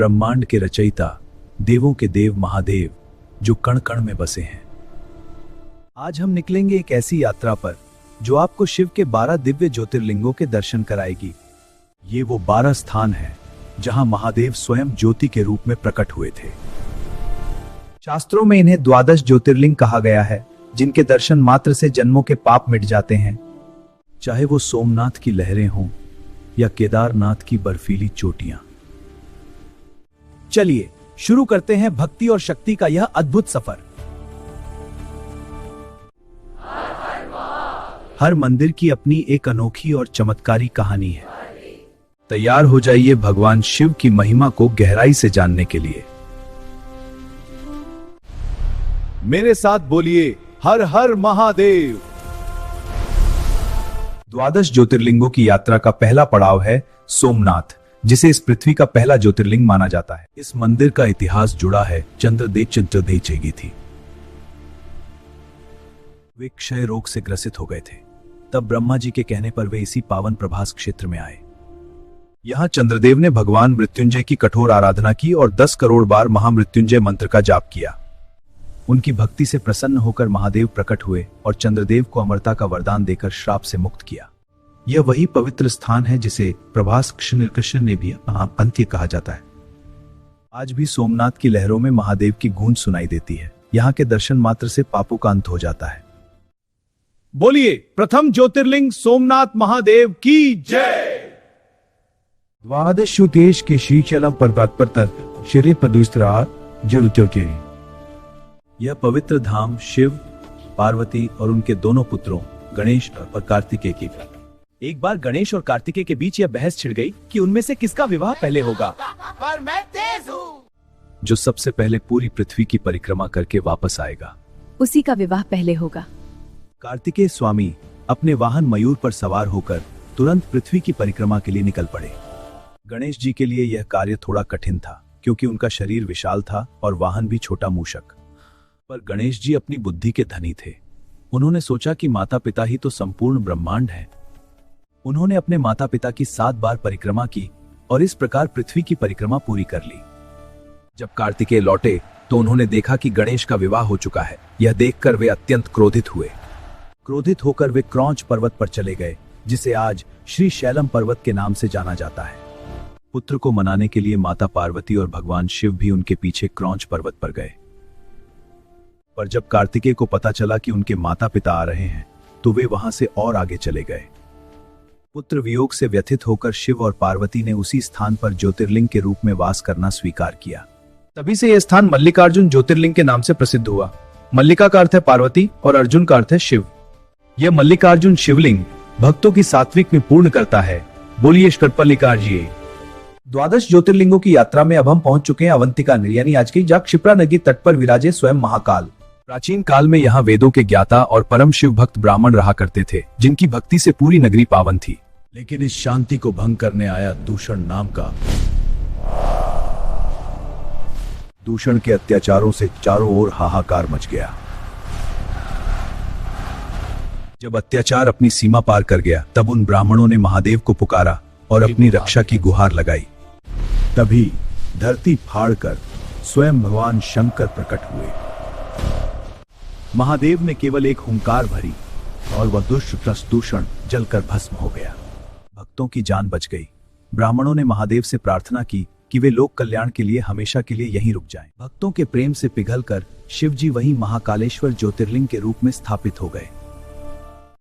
ब्रह्मांड के रचयिता, देवों के देव महादेव, जो कण कण में बसे हैं। आज हम निकलेंगे एक ऐसी यात्रा पर जो आपको शिव के 12 दिव्य ज्योतिर्लिंगों के दर्शन कराएगी। ये वो 12 स्थान हैं जहां महादेव स्वयं ज्योति के रूप में प्रकट हुए थे। शास्त्रों में इन्हें 12 ज्योतिर्लिंग कहा गया है, जिनके दर्शन मात्र से जन्मों के पाप मिट जाते हैं। चाहे वो सोमनाथ की लहरें हों या केदारनाथ की बर्फीली चोटियां। चलिए शुरू करते हैं भक्ति और शक्ति का यह अद्भुत सफर। हर मंदिर की अपनी एक अनोखी और चमत्कारी कहानी है। तैयार हो जाइए भगवान शिव की महिमा को गहराई से जानने के लिए। मेरे साथ बोलिए, हर हर महादेव। 12 ज्योतिर्लिंगों की यात्रा का पहला पड़ाव है सोमनाथ, जिसे इस पृथ्वी का पहला ज्योतिर्लिंग माना जाता है। इस मंदिर का इतिहास जुड़ा है चंद्रदेव चेगी थी। वे क्षय रोग से ग्रसित हो गए थे। तब ब्रह्मा जी के कहने पर वे इसी पावन प्रभास क्षेत्र में आए। यहाँ चंद्रदेव ने भगवान मृत्युंजय की कठोर आराधना की और 10 करोड़ बार महामृत्युंजय मंत्र का जाप किया। उनकी भक्ति से प्रसन्न होकर महादेव प्रकट हुए और चंद्रदेव को अमरता का वरदान देकर श्राप से मुक्त किया। यह वही पवित्र स्थान है जिसे प्रभास कृष्ण ने भी अंत्य कहा जाता है। आज भी सोमनाथ की लहरों में महादेव की गूंज सुनाई देती है। यहाँ के दर्शन मात्र से पापों का अंत हो जाता है। बोलिए, प्रथम ज्योतिर्लिंग सोमनाथ महादेव की जय। 12 श्रुतेश के शीचलम पर्वत पर तक श्री पदुस्त्रा जलुचोचे। यह पवित्र धाम शिव, पार्वती और उनके दोनों पुत्रों गणेश और कार्तिकेय की। एक बार गणेश और कार्तिकेय के बीच यह बहस छिड़ गई कि उनमें से किसका विवाह पहले होगा। पर मैं तेज हूँ। जो सबसे पहले पूरी पृथ्वी की परिक्रमा करके वापस आएगा, उसी का विवाह पहले होगा। कार्तिकेय स्वामी अपने वाहन मयूर पर सवार होकर तुरंत पृथ्वी की परिक्रमा के लिए निकल पड़े। गणेश जी के लिए यह कार्य थोड़ा कठिन था, क्योंकि उनका शरीर विशाल था और वाहन भी छोटा मूषक। पर गणेश जी अपनी बुद्धि के धनी थे। उन्होंने सोचा कि माता पिता ही तो संपूर्ण ब्रह्मांड है। उन्होंने अपने माता पिता की 7 बार परिक्रमा की और इस प्रकार पृथ्वी की परिक्रमा पूरी कर ली। जब कार्तिकेय लौटे तो उन्होंने देखा कि गणेश का विवाह हो चुका है। यह देखकर वे अत्यंत क्रोधित हुए। क्रोधित होकर वे क्रौंच पर्वत पर चले गए, जिसे आज श्री शैलम पर्वत के नाम से जाना जाता है। पुत्र को मनाने के लिए माता पार्वती और भगवान शिव भी उनके पीछे क्रौंच पर्वत पर गए। पर जब कार्तिकेय को पता चला कि उनके माता पिता आ रहे हैं, तो वे वहां से और आगे चले गए। पुत्र वियोग से व्यथित होकर शिव और पार्वती ने उसी स्थान पर ज्योतिर्लिंग के रूप में वास करना स्वीकार किया। तभी से यह स्थान मल्लिकार्जुन ज्योतिर्लिंग के नाम से प्रसिद्ध हुआ। मल्लिका का अर्थ है पार्वती और अर्जुन का अर्थ है शिव। यह मल्लिकार्जुन शिवलिंग भक्तों की सात्विक में पूर्ण करता है। बोलिए षट्पल्लिकार्जुनीय। 12 ज्योतिर्लिंगों की यात्रा में अब हम पहुंच चुके हैं अवंतिका यानी आज की जहाँ क्षिप्रा नदी तट पर विराजे स्वयं महाकाल। प्राचीन काल में यहाँ वेदों के ज्ञाता और परम शिव भक्त ब्राह्मण रहा करते थे, जिनकी भक्ति से पूरी नगरी पावन थी। लेकिन इस शांति को भंग करने आया दूषण नाम का। दूषण के अत्याचारों से चारों ओर हाहाकार मच गया। जब अत्याचार अपनी सीमा पार कर गया, तब उन ब्राह्मणों ने महादेव को पुकारा और अपनी रक्षा की गुहार लगाई। तभी धरती फाड़कर स्वयं भगवान शंकर प्रकट हुए। महादेव ने केवल एक हुंकार भरी और वह दुष्ट दूषण जलकर भस्म हो गया। भक्तों की जान बच गई। ब्राह्मणों ने महादेव से प्रार्थना की कि वे लोक कल्याण के लिए हमेशा के लिए यहीं रुक जाएं। भक्तों के प्रेम से पिघलकर शिव जी वहीं महाकालेश्वर ज्योतिर्लिंग के रूप में स्थापित हो गए।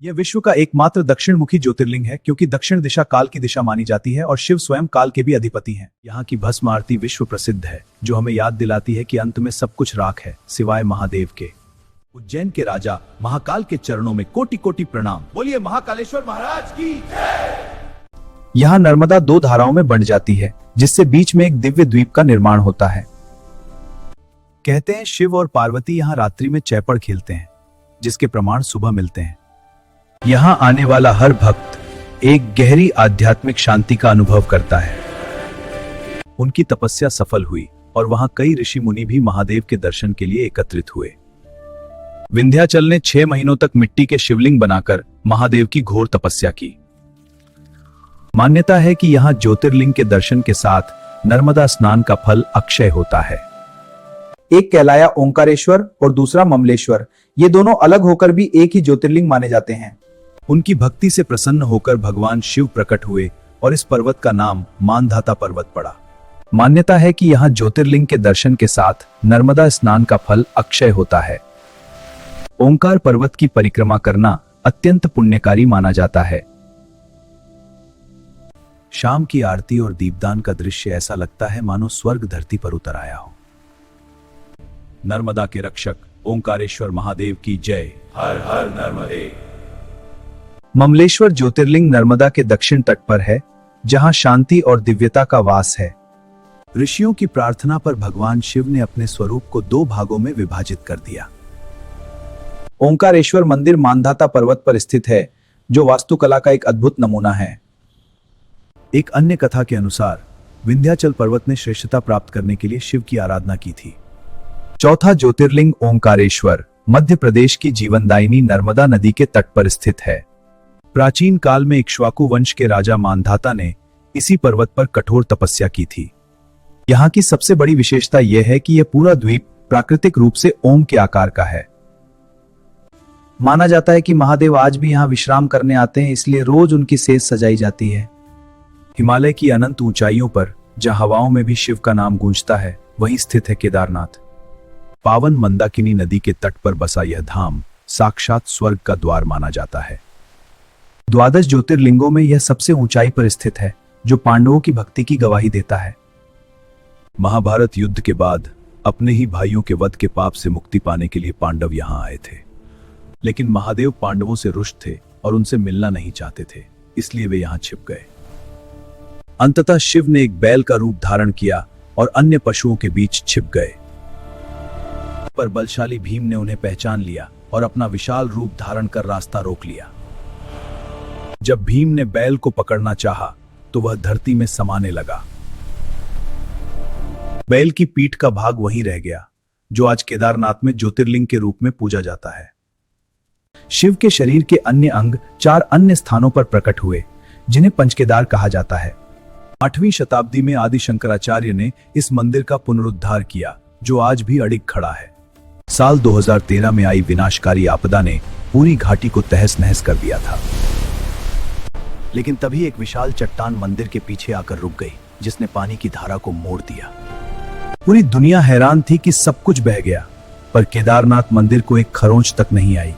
यह विश्व का एकमात्र दक्षिण मुखी ज्योतिर्लिंग है, क्योंकि दक्षिण दिशा काल की दिशा मानी जाती है और शिव स्वयं काल के भी अधिपति हैं। यहाँ की भस्म आरती विश्व प्रसिद्ध है, जो हमें याद दिलाती है कि अंत में सब कुछ राख है सिवाय महादेव के। उज्जैन के राजा महाकाल के चरणों में कोटि कोटि प्रणाम। बोलिए महाकालेश्वर महाराज की जय। यहाँ नर्मदा 2 धाराओं में बंट जाती है, जिससे बीच में एक दिव्य द्वीप का निर्माण होता है। कहते हैं शिव और पार्वती यहाँ रात्रि में चैपड़ खेलते हैं, जिसके प्रमाण सुबह मिलते हैं। यहाँ आने वाला हर भक्त एक गहरी आध्यात्मिक शांति का अनुभव करता है। उनकी तपस्या सफल हुई और वहाँ कई ऋषि मुनि भी महादेव के दर्शन के लिए एकत्रित हुए। विंध्याचल ने 6 महीनों तक मिट्टी के शिवलिंग बनाकर महादेव की घोर तपस्या की। मान्यता है कि यहाँ ज्योतिर्लिंग के दर्शन के साथ नर्मदा स्नान का फल अक्षय होता है। एक कहलाया ओंकारेश्वर और दूसरा ममलेश्वर। ये दोनों अलग होकर भी एक ही ज्योतिर्लिंग माने जाते हैं। उनकी भक्ति से प्रसन्न होकर भगवान शिव प्रकट हुए और इस पर्वत का नाम मानधाता पर्वत पड़ा। मान्यता है कि यहाँ ज्योतिर्लिंग के दर्शन के साथ नर्मदा स्नान का फल अक्षय होता है। ओंकार पर्वत की परिक्रमा करना अत्यंत पुण्यकारी माना जाता है। शाम की आरती और दीपदान का दृश्य ऐसा लगता है मानो स्वर्ग धरती पर उतर आया हो। नर्मदा के रक्षक ओंकारेश्वर महादेव की जय। हर हर नर्मदे। ममलेश्वर ज्योतिर्लिंग नर्मदा के दक्षिण तट पर है, जहां शांति और दिव्यता का वास है। ऋषियों की प्रार्थना पर भगवान शिव ने अपने स्वरूप को 2 भागों में विभाजित कर दिया। ओंकारेश्वर मंदिर मानधाता पर्वत पर स्थित है, जो वास्तुकला का एक अद्भुत नमूना है। एक अन्य कथा के अनुसार विंध्याचल पर्वत ने श्रेष्ठता प्राप्त करने के लिए शिव की आराधना की थी। चौथा ज्योतिर्लिंग ओंकारेश्वर मध्य प्रदेश की जीवनदायिनी नर्मदा नदी के तट पर स्थित है। प्राचीन काल में इक्ष्वाकु वंश के राजा मानधाता ने इसी पर्वत पर कठोर तपस्या की थी। यहाँ की सबसे बड़ी विशेषता यह है कि यह पूरा द्वीप प्राकृतिक रूप से ओम के आकार का है। माना जाता है कि महादेव आज भी यहाँ विश्राम करने आते हैं, इसलिए रोज उनकी सेज सजाई जाती है। हिमालय की अनंत ऊंचाइयों पर जहां हवाओं में भी शिव का नाम गूंजता है, वहीं स्थित है केदारनाथ। पावन मंदाकिनी नदी के तट पर बसा यह धाम साक्षात स्वर्ग का द्वार माना जाता है। 12 ज्योतिर्लिंगों में यह सबसे ऊंचाई पर स्थित है, जो पांडवों की भक्ति की गवाही देता है। महाभारत युद्ध के बाद अपने ही भाइयों के वध के पाप से मुक्ति पाने के लिए पांडव यहां आए थे, लेकिन महादेव पांडवों से रुष्ट थे और उनसे मिलना नहीं चाहते थे, इसलिए वे यहां छिप गए। अंततः शिव ने एक बैल का रूप धारण किया और अन्य पशुओं के बीच छिप गए। पर बलशाली भीम ने उन्हें पहचान लिया और अपना विशाल रूप धारण कर रास्ता रोक लिया। जब भीम ने बैल को पकड़ना चाहा, तो वह धरती में समाने लगा। बैल की पीठ का भाग वहीं रह गया, जो आज केदारनाथ में ज्योतिर्लिंग के रूप में पूजा जाता है। शिव के शरीर के अन्य अंग 4 अन्य स्थानों पर प्रकट हुए, जिन्हें पंचकेदार कहा जाता है। 8वीं शताब्दी में आदि शंकराचार्य ने इस मंदिर का पुनरुद्धार किया, जो आज भी अडिग खड़ा है। साल 2013 में आई विनाशकारी आपदा ने पूरी घाटी को तहस नहस कर दिया था, लेकिन तभी एक विशाल चट्टान मंदिर के पीछे आकर रुक गई, जिसने पानी की धारा को मोड़ दिया। पूरी दुनिया हैरान थी कि सब कुछ बह गया, पर केदारनाथ मंदिर को एक खरोंच तक नहीं आई।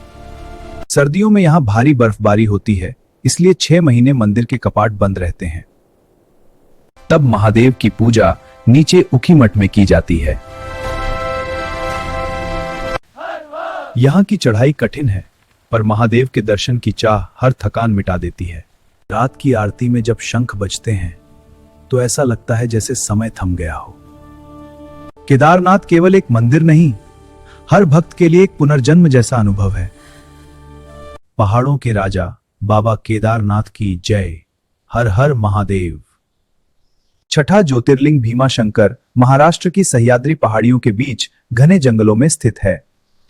सर्दियों में यहां भारी बर्फबारी होती है, इसलिए 6 महीने मंदिर के कपाट बंद रहते हैं। तब महादेव की पूजा नीचे उखीमठ में की जाती है। यहाँ की चढ़ाई कठिन है, पर महादेव के दर्शन की चाह हर थकान मिटा देती है। रात की आरती में जब शंख बजते हैं, तो ऐसा लगता है जैसे समय थम गया हो। केदारनाथ केवल एक मंदिर नहीं, हर भक्त के लिए एक पुनर्जन्म जैसा अनुभव है। पहाड़ों के राजा बाबा केदारनाथ की जय। हर हर महादेव। छठा ज्योतिर्लिंग भीमाशंकर महाराष्ट्र की सह्याद्री पहाड़ियों के बीच घने जंगलों में स्थित है।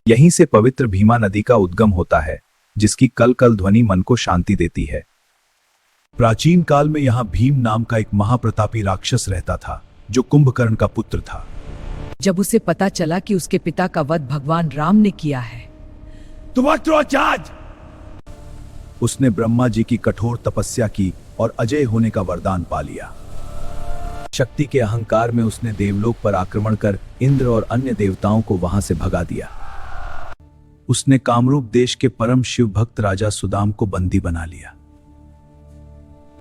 यहीं से पवित्र भीमा नदी का उद्गम होता है, जिसकी कल कल ध्वनि मन को शांति देती है। प्राचीन काल में यहां भीम नाम का एक महाप्रतापी राक्षस रहता था, जो कुंभकर्ण का पुत्र था। जब उसे पता चला कि उसके पिता का वध भगवान राम ने किया है, उसने ब्रह्मा जी की कठोर तपस्या की और अजय होने का वरदान पा लिया। शक्ति के अहंकार में उसने देवलोक पर आक्रमण कर इंद्र और अन्य देवताओं को वहां से भगा दिया। उसने कामरूप देश के परम शिव भक्त राजा सुदाम को बंदी बना लिया।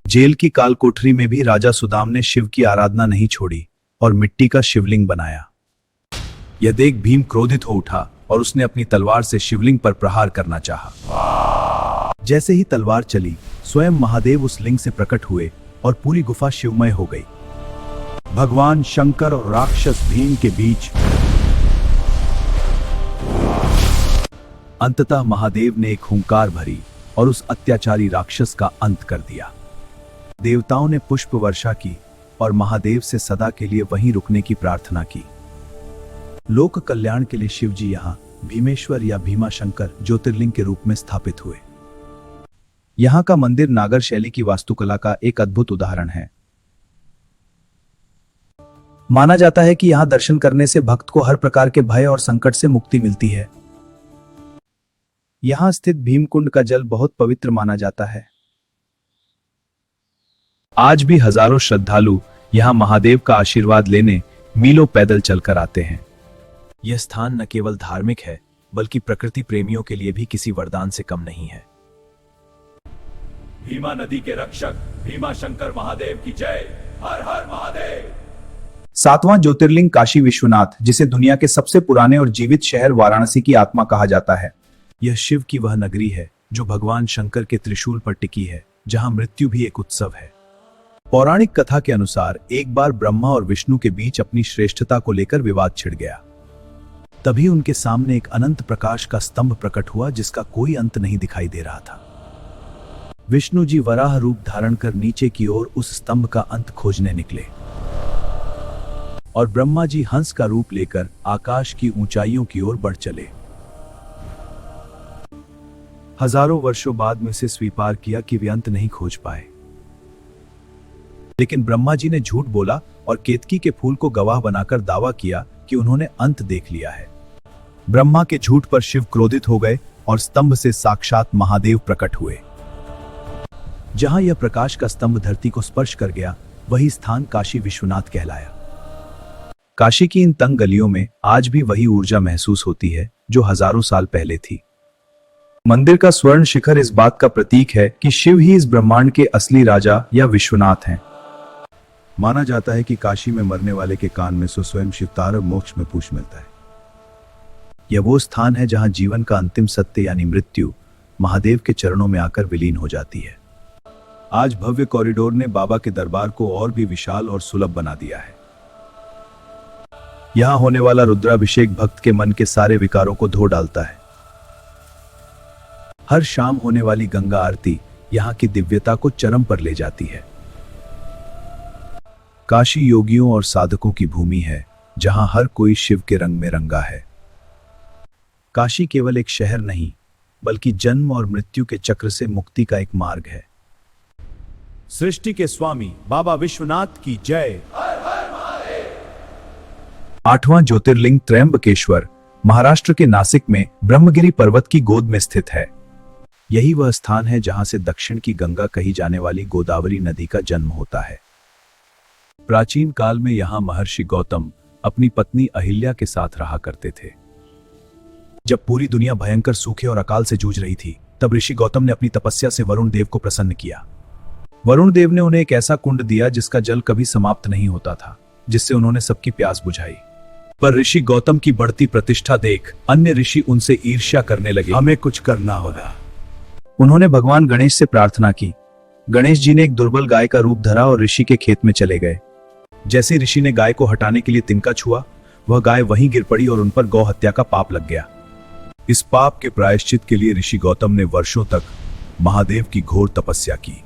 जेल की काल कोठरी में भी राजा सुदाम ने शिव की आराधना नहीं छोड़ी और मिट्टी का शिवलिंग बनाया। यह देख भीम क्रोधित हो उठा और उसने अपनी तलवार से शिवलिंग पर प्रहार करना चाहा। जैसे ही तलवार चली, स्वयं महादेव उस लिंग से प्रकट हुए और पूरी गुफा शिवमय हो गई। भगवान शंकर और राक्षस भीम के बीच अंततः महादेव ने एक हुंकार भरी और उस अत्याचारी राक्षस का अंत कर दिया। देवताओं ने पुष्प वर्षा की और महादेव से सदा के लिए वहीं रुकने की प्रार्थना की। लोक कल्याण के लिए शिवजी यहां भीमेश्वर या भीमाशंकर ज्योतिर्लिंग के रूप में स्थापित हुए। यहां का मंदिर नागर शैली की वास्तुकला का एक अद्भुत उदाहरण है। माना जाता है कि यहाँ दर्शन करने से भक्त को हर प्रकार के भय और संकट से मुक्ति मिलती है। यहाँ स्थित भीमकुंड का जल बहुत पवित्र माना जाता है। आज भी हजारों श्रद्धालु यहाँ महादेव का आशीर्वाद लेने मीलों पैदल चलकर आते हैं। यह स्थान न केवल धार्मिक है बल्कि प्रकृति प्रेमियों के लिए भी किसी वरदान से कम नहीं है। भीमा नदी के रक्षक भीमा शंकर महादेव की जय। हर हर महादेव। 7वां ज्योतिर्लिंग काशी विश्वनाथ, जिसे दुनिया के सबसे पुराने और जीवित शहर वाराणसी की आत्मा कहा जाता है। यह शिव की वह नगरी है जो भगवान शंकर के त्रिशूल पर टिकी है, जहां मृत्यु भी एक उत्सव है। पौराणिक कथा के अनुसार एक बार ब्रह्मा और विष्णु के बीच अपनी श्रेष्ठता को लेकर विवाद छिड़ गया। तभी उनके सामने एक अनंत प्रकाश का स्तंभ प्रकट हुआ जिसका कोई अंत नहीं दिखाई दे रहा था। विष्णु जी वराह रूप धारण कर नीचे की ओर उस स्तंभ का अंत खोजने निकले और ब्रह्मा जी हंस का रूप लेकर आकाश की ऊंचाइयों की ओर बढ़ चले। हजारों वर्षों बाद में से स्वीकार किया कि वे अंत नहीं खोज पाए, लेकिन ब्रह्मा जी ने झूठ बोला और केतकी के फूल को गवाह बनाकर दावा किया कि उन्होंने अंत देख लिया है। ब्रह्मा के झूठ पर शिव क्रोधित हो गए और स्तंभ से साक्षात महादेव प्रकट हुए। जहां यह प्रकाश का स्तंभ धरती को स्पर्श कर गया, वही स्थान काशी विश्वनाथ कहलाया। काशी की इन तंग गलियों में आज भी वही ऊर्जा महसूस होती है जो हजारों साल पहले थी। मंदिर का स्वर्ण शिखर इस बात का प्रतीक है कि शिव ही इस ब्रह्मांड के असली राजा या विश्वनाथ हैं। माना जाता है कि काशी में मरने वाले के कान में स्वयं शिवतार और मोक्ष में पूछ मिलता है। यह वो स्थान है जहां जीवन का अंतिम सत्य यानी मृत्यु महादेव के चरणों में आकर विलीन हो जाती है। आज भव्य कॉरिडोर ने बाबा के दरबार को और भी विशाल और सुलभ बना दिया है। यहां होने वाला रुद्राभिषेक भक्त के मन के सारे विकारों को धो डालता है। हर शाम होने वाली गंगा आरती यहां की दिव्यता को चरम पर ले जाती है। काशी योगियों और साधकों की भूमि है जहां हर कोई शिव के रंग में रंगा है। काशी केवल एक शहर नहीं बल्कि जन्म और मृत्यु के चक्र से मुक्ति का एक मार्ग है। सृष्टि के स्वामी बाबा विश्वनाथ की जय। 8वां ज्योतिर्लिंग त्र्यंबकेश्वर महाराष्ट्र के नासिक में ब्रह्मगिरी पर्वत की गोद में स्थित है। यही वह स्थान है जहां से दक्षिण की गंगा कही जाने वाली गोदावरी नदी का जन्म होता है। प्राचीन काल में यहां महर्षि गौतम अपनी पत्नी अहिल्या के साथ रहा करते थे। जब पूरी दुनिया भयंकर सूखे और अकाल से जूझ रही थी, तब ऋषि गौतम ने अपनी तपस्या से वरुण देव को प्रसन्न किया। वरुण देव ने उन्हें एक ऐसा कुंड दिया जिसका जल कभी समाप्त नहीं होता था, जिससे उन्होंने सबकी प्यास बुझाई। पर ऋषि गौतम की बढ़ती प्रतिष्ठा देख अन्य ऋषि उनसे ईर्ष्या करने लगे। हमें कुछ करना होगा। उन्होंने भगवान गणेश से प्रार्थना की। गणेश जी ने एक दुर्बल गाय का रूप धरा और ऋषि के खेत में चले गए। जैसे ऋषि ने गाय को हटाने के लिए तिनका छुआ, वह गाय वहीं गिर पड़ी और उन पर गौ हत्या का पाप लग गया। इस पाप के प्रायश्चित के लिए ऋषि गौतम ने वर्षों तक महादेव की घोर तपस्या की।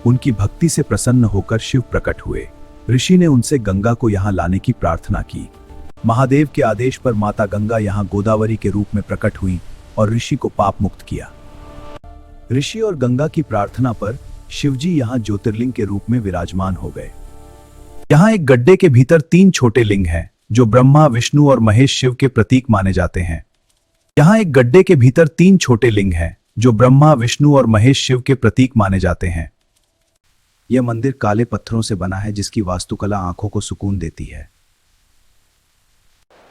उनकी भक्ति से प्रसन्न होकर शिव प्रकट हुए। ऋषि ने उनसे गंगा को यहां लाने की प्रार्थना की। महादेव के आदेश पर माता गंगा यहां गोदावरी के रूप में प्रकट हुई और ऋषि को पाप मुक्त किया। ऋषि और गंगा की प्रार्थना पर शिवजी यहां ज्योतिर्लिंग के रूप में विराजमान हो गए। यहां एक गड्ढे के भीतर 3 छोटे लिंग हैं जो ब्रह्मा, विष्णु और महेश शिव के प्रतीक माने जाते हैं। यहां एक गड्ढे के भीतर 3 छोटे लिंग हैं जो ब्रह्मा, विष्णु और महेश शिव के प्रतीक माने जाते हैं। यह मंदिर काले पत्थरों से बना है जिसकी वास्तुकला आंखों को सुकून देती है।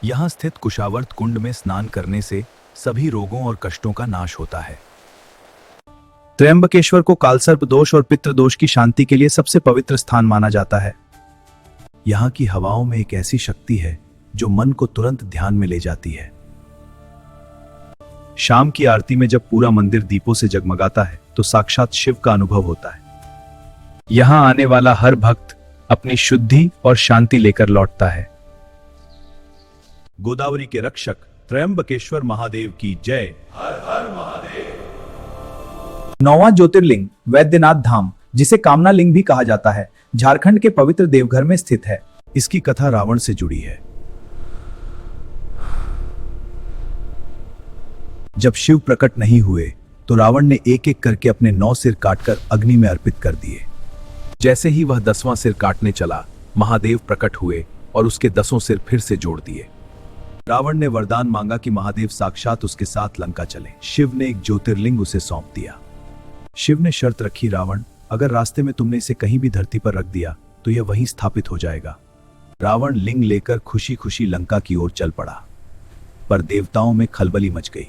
यहां स्थित कुशावर्त कुंड में स्नान करने से सभी रोगों और कष्टों का नाश होता है। त्र्यंबकेश्वर को कालसर्प दोष और पितृ दोष की शांति के लिए सबसे पवित्र स्थान माना जाता है। यहाँ की हवाओं में एक ऐसी शक्ति है जो मन को तुरंत ध्यान में ले जाती है। शाम की आरती में जब पूरा मंदिर दीपों से जगमगाता है तो साक्षात शिव का अनुभव होता है। यहाँ आने वाला हर भक्त अपनी शुद्धि और शांति लेकर लौटता है। गोदावरी के रक्षक त्र्यंबकेश्वर महादेव की जय। 9वां ज्योतिर्लिंग वैद्यनाथ धाम, जिसे कामना लिंग भी कहा जाता है, झारखंड के पवित्र देवघर में स्थित है। इसकी कथा रावण से जुड़ी है। जब शिव प्रकट नहीं हुए तो रावण ने एक एक करके अपने 9 सिर काटकर अग्नि में अर्पित कर दिए। जैसे ही वह 10वां सिर काटने चला महादेव प्रकट हुए और उसके 10 सिर फिर से जोड़ दिए। रावण ने वरदान मांगा कि महादेव साक्षात उसके साथ लंका चले। शिव ने एक ज्योतिर्लिंग उसे सौंप दिया। शिव ने शर्त रखी, रावण, अगर रास्ते में तुमने इसे कहीं भी धरती पर रख दिया तो यह वहीं स्थापित हो जाएगा। रावण लिंग लेकर खुशी खुशी लंका की ओर चल पड़ा, पर देवताओं में खलबली मच गई।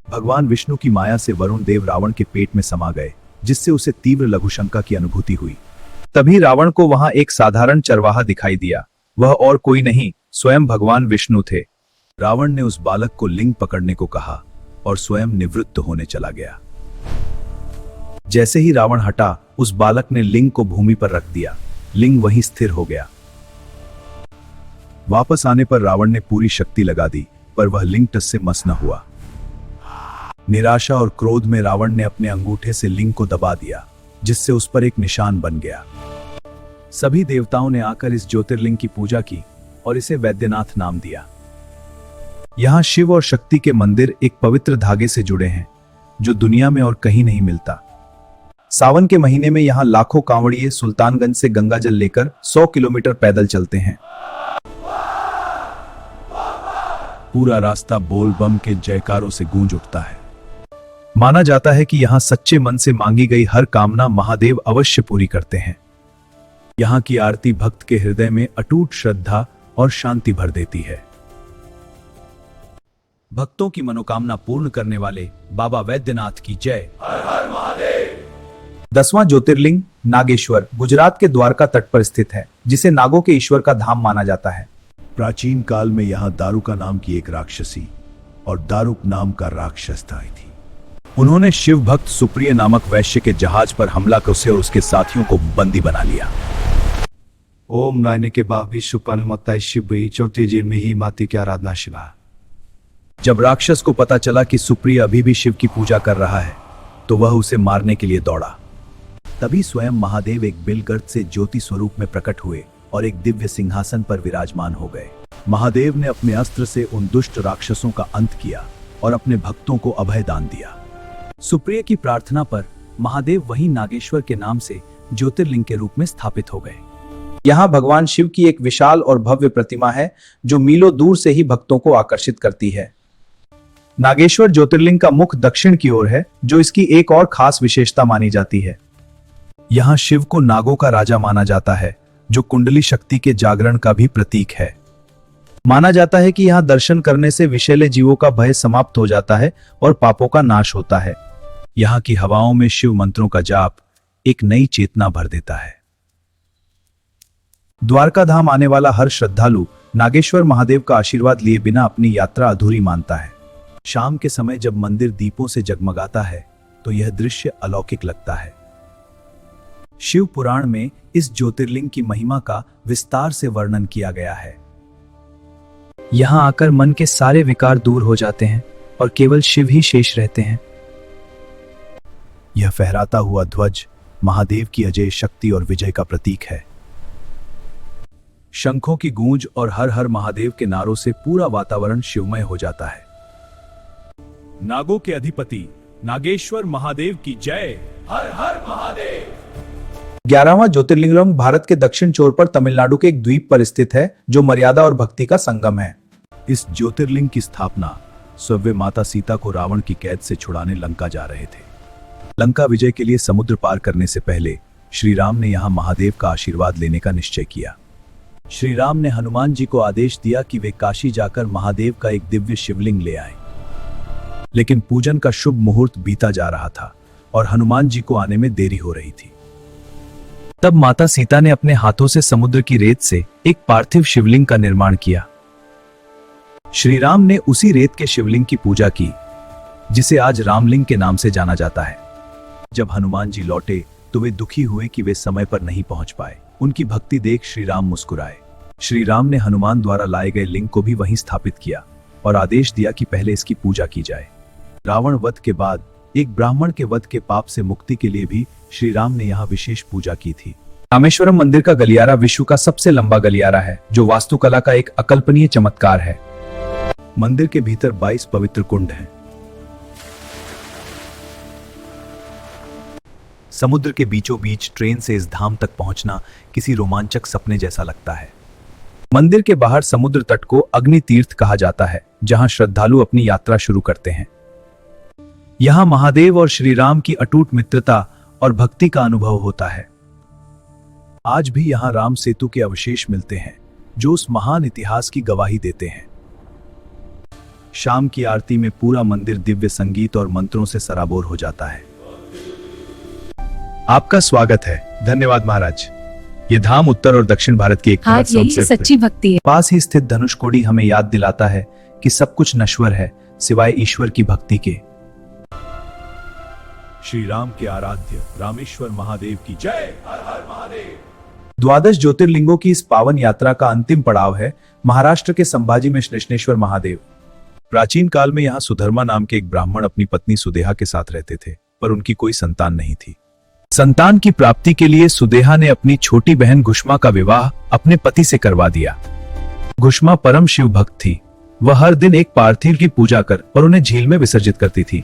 भगवान विष्णु की माया से वरुण देव रावण के पेट में समा गए, जिससे उसे तीव्र लघुशंका की अनुभूति हुई। तभी रावण को वहां एक साधारण चरवाहा दिखाई दिया। वह और कोई नहीं, स्वयं भगवान विष्णु थे। रावण ने उस बालक को लिंग पकड़ने को कहा और स्वयं निवृत्त होने चला गया। जैसे ही रावण हटा, उस बालक ने लिंग को भूमि पर रख दिया। लिंग वहीं स्थिर हो गया। वापस आने पर रावण ने पूरी शक्ति लगा दी, पर वह लिंग टस से मस न हुआ। निराशा और क्रोध में रावण ने अपने अंगूठे से लिंग को दबा दिया, जिससे उस पर एक निशान बन गया। सभी देवताओं ने आकर इस ज्योतिर्लिंग की पूजा की और इसे वैद्यनाथ नाम दिया। यहाँ शिव और शक्ति के मंदिर एक पवित्र धागे से जुड़े हैं, जो दुनिया में और कहीं नहीं मिलता। सावन के महीने में यहाँ लाखों कांवड़िए सुल्तानगंज से गंगा जल लेकर 100 किलोमीटर पैदल चलते हैं। पूरा रास्ता बोल बम के जयकारों से गूंज उठता है। माना जाता है कि यहाँ सच्चे मन से मांगी गई हर कामना महादेव अवश्य पूरी करते हैं। यहाँ की आरती भक्त के हृदय में अटूट श्रद्धा और शांति भर देती है। भक्तों की मनोकामना पूर्ण करने वाले बाबा वैद्यनाथ की जय। 10वां ज्योतिर्लिंग नागेश्वर गुजरात के द्वारका तट पर स्थित है, जिसे नागों के ईश्वर का धाम माना जाता है। प्राचीन काल में यहाँ दारुका नाम की एक राक्षसी और दारुक नाम का राक्षस आई थी। उन्होंने शिव भक्त सुप्रिय नामक वैश्य के जहाज पर हमला कर उसे और उसके साथियों को बंदी बना लिया। ओम नायने के बाबी सुपन मत्ताई शिव चौथी जी में ही माती की आराधना शिवा। जब राक्षस को पता चला कि सुप्रिय अभी भी शिव की पूजा कर रहा है, तो वह उसे मारने के लिए दौड़ा। तभी स्वयं महादेव एक बिलगर्त से ज्योति स्वरूप में प्रकट हुए और एक दिव्य सिंहासन पर विराजमान हो गए। महादेव ने अपने अस्त्र से उन दुष्ट राक्षसों का अंत किया और अपने भक्तों को अभय दान दिया। सुप्रिय की प्रार्थना पर महादेव वहीं नागेश्वर के नाम से ज्योतिर्लिंग के रूप में स्थापित हो गए। यहाँ भगवान शिव की एक विशाल और भव्य प्रतिमा है, जो मीलों दूर से ही भक्तों को आकर्षित करती है। नागेश्वर ज्योतिर्लिंग का मुख दक्षिण की ओर है, जो इसकी एक और खास विशेषता मानी जाती है। यहाँ शिव को नागों का राजा माना जाता है, जो कुंडली शक्ति के जागरण का भी प्रतीक है। माना जाता है कि यहाँ दर्शन करने से विषैले जीवों का भय समाप्त हो जाता है और पापों का नाश होता है। यहाँ की हवाओं में शिव मंत्रों का जाप एक नई चेतना भर देता है। द्वारका धाम आने वाला हर श्रद्धालु नागेश्वर महादेव का आशीर्वाद लिए बिना अपनी यात्रा अधूरी मानता है। शाम के समय जब मंदिर दीपों से जगमगाता है, तो यह दृश्य अलौकिक लगता है। शिव पुराण में इस ज्योतिर्लिंग की महिमा का विस्तार से वर्णन किया गया है। यहाँ आकर मन के सारे विकार दूर हो जाते हैं और केवल शिव ही शेष रहते हैं। यह फहराता हुआ ध्वज महादेव की अजय शक्ति और विजय का प्रतीक है। शंखों की गूंज और हर हर महादेव के नारों से पूरा वातावरण शिवमय हो जाता है। नागों के अधिपति नागेश्वर महादेव की जय। हर हर महादेव। 11वां ज्योतिर्लिंगम भारत के दक्षिण छोर पर तमिलनाडु के एक द्वीप पर स्थित है, जो मर्यादा और भक्ति का संगम है। इस ज्योतिर्लिंग की स्थापना स्वयं माता सीता को रावण की कैद से छुड़ाने लंका जा रहे थे। लंका विजय के लिए समुद्र पार करने से पहले श्री राम ने यहाँ महादेव का आशीर्वाद लेने का निश्चय किया। श्री राम ने हनुमान जी को आदेश दिया कि वे काशी जाकर महादेव का एक दिव्य शिवलिंग ले आए। लेकिन पूजन का शुभ मुहूर्त बीता जा रहा था और हनुमान जी को आने में देरी हो रही थी। तब माता सीता ने अपने हाथों से समुद्र की रेत से एक पार्थिव शिवलिंग का निर्माण किया। श्री राम ने उसी रेत के शिवलिंग की पूजा की, जिसे आज रामलिंग के नाम से जाना जाता है। जब हनुमान जी लौटे तो वे दुखी हुए कि वे समय पर नहीं पहुंच पाए। उनकी भक्ति देख श्री राम मुस्कुराए। श्री राम ने हनुमान द्वारा लाए गए लिंग को भी वहीं स्थापित किया और आदेश दिया कि पहले इसकी पूजा की जाए। रावण वध के बाद एक ब्राह्मण के वध के पाप से मुक्ति के लिए भी श्री राम ने यहाँ विशेष पूजा की थी। रामेश्वरम मंदिर का गलियारा विश्व का सबसे लंबा गलियारा है, जो वास्तुकला का एक अकल्पनीय चमत्कार है। मंदिर के भीतर 22 पवित्र कुंड हैं। समुद्र के बीचों बीच ट्रेन से इस धाम तक पहुंचना किसी रोमांचक सपने जैसा लगता है। मंदिर के बाहर समुद्र तट को अग्नि तीर्थ कहा जाता है, जहां श्रद्धालु अपनी यात्रा शुरू करते हैं। यहां महादेव और श्री राम की अटूट मित्रता और भक्ति का अनुभव होता है। आज भी यहां राम सेतु के अवशेष मिलते हैं, जो उस महान इतिहास की गवाही देते हैं। शाम की आरती में पूरा मंदिर दिव्य संगीत और मंत्रों से सराबोर हो जाता है। आपका स्वागत है। धन्यवाद महाराज। ये धाम उत्तर और दक्षिण भारत की एक आज यही सच्ची भक्ति है। पास ही स्थित धनुषकोडी हमें याद दिलाता है कि सब कुछ नश्वर है सिवाय ईश्वर की भक्ति के। श्री राम के आराध्य रामेश्वर महादेव की जय। हर हर महादेव। द्वादश ज्योतिर्लिंगों की इस पावन यात्रा का अंतिम पड़ाव है महाराष्ट्र के संभाजी में श्लेष्णेश्वर महादेव। प्राचीन काल में यहाँ सुधर्मा नाम के एक ब्राह्मण अपनी पत्नी सुदेहा के साथ रहते थे, पर उनकी कोई संतान नहीं थी। संतान की प्राप्ति के लिए सुदेहा ने अपनी छोटी बहन घुष्मा का विवाह अपने पति से करवा दिया। घुष्मा परम शिव भक्त थी। वह हर दिन एक पार्थिव की पूजा कर और उन्हें झील में विसर्जित करती थी।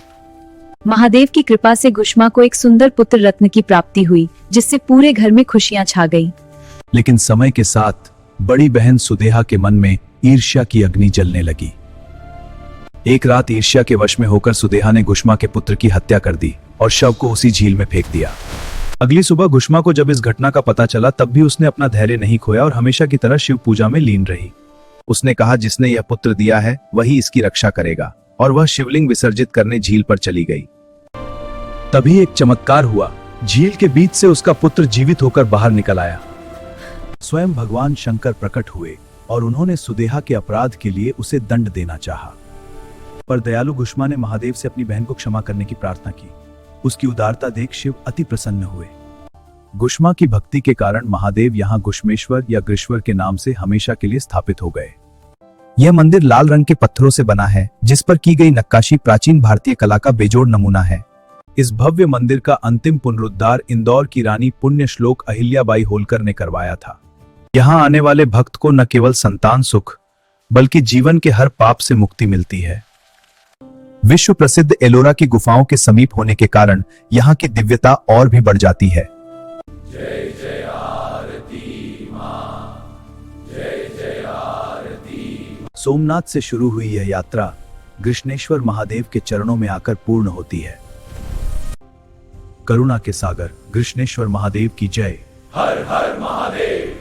महादेव की कृपा से घुष्मा को एक सुंदर पुत्र रत्न की प्राप्ति हुई, जिससे पूरे घर में खुशियां छा गई। लेकिन समय के साथ बड़ी बहन सुदेहा के मन में ईर्ष्या की अग्नि जलने लगी। एक रात ईर्ष्या के वश में होकर सुदेहा ने घुष्मा के पुत्र की हत्या कर दी और शव को उसी झील में फेंक दिया। अगली सुबह घुष्मा को जब इस घटना का पता चला, तब भी उसने अपना धैर्य नहीं खोया और हमेशा की तरह शिव पूजा में लीन रही। उसने कहा, जिसने यह पुत्र दिया है वही इसकी रक्षा करेगा, और वह शिवलिंग विसर्जित करने झील पर चली गई। तभी एक चमत्कार हुआ। झील के बीच से उसका पुत्र जीवित होकर बाहर निकल आया। स्वयं भगवान शंकर प्रकट हुए और उन्होंने सुदेहा के अपराध के लिए उसे दंड देना चाहा। पर दयालु घुष्मा ने महादेव से अपनी बहन को क्षमा करने की प्रार्थना की। उसकी उदारता देख शिव अति प्रसन्न हुए। घुष्मा की भक्ति के कारण महादेव यहाँ घुष्मेश्वर या ग्रीश्वर के नाम से हमेशा के लिए स्थापित हो गए। यह मंदिर लाल रंग के पत्थरों से बना है, जिस पर की गई नक्काशी प्राचीन भारतीय कला का बेजोड़ नमूना है। इस भव्य मंदिर का अंतिम पुनरुद्धार इंदौर की रानी पुण्य श्लोक अहिल्याबाई होलकर ने करवाया था। यहाँ आने वाले भक्त को न केवल संतान सुख बल्कि जीवन के हर पाप से मुक्ति मिलती है। विश्व प्रसिद्ध एलोरा की गुफाओं के समीप होने के कारण यहाँ की दिव्यता और भी बढ़ जाती है। जय जय आरती मां, जय जय आरती। सोमनाथ से शुरू हुई यह यात्रा कृष्णेश्वर महादेव के चरणों में आकर पूर्ण होती है। करुणा के सागर कृष्णेश्वर महादेव की जय। हर हर महादेव।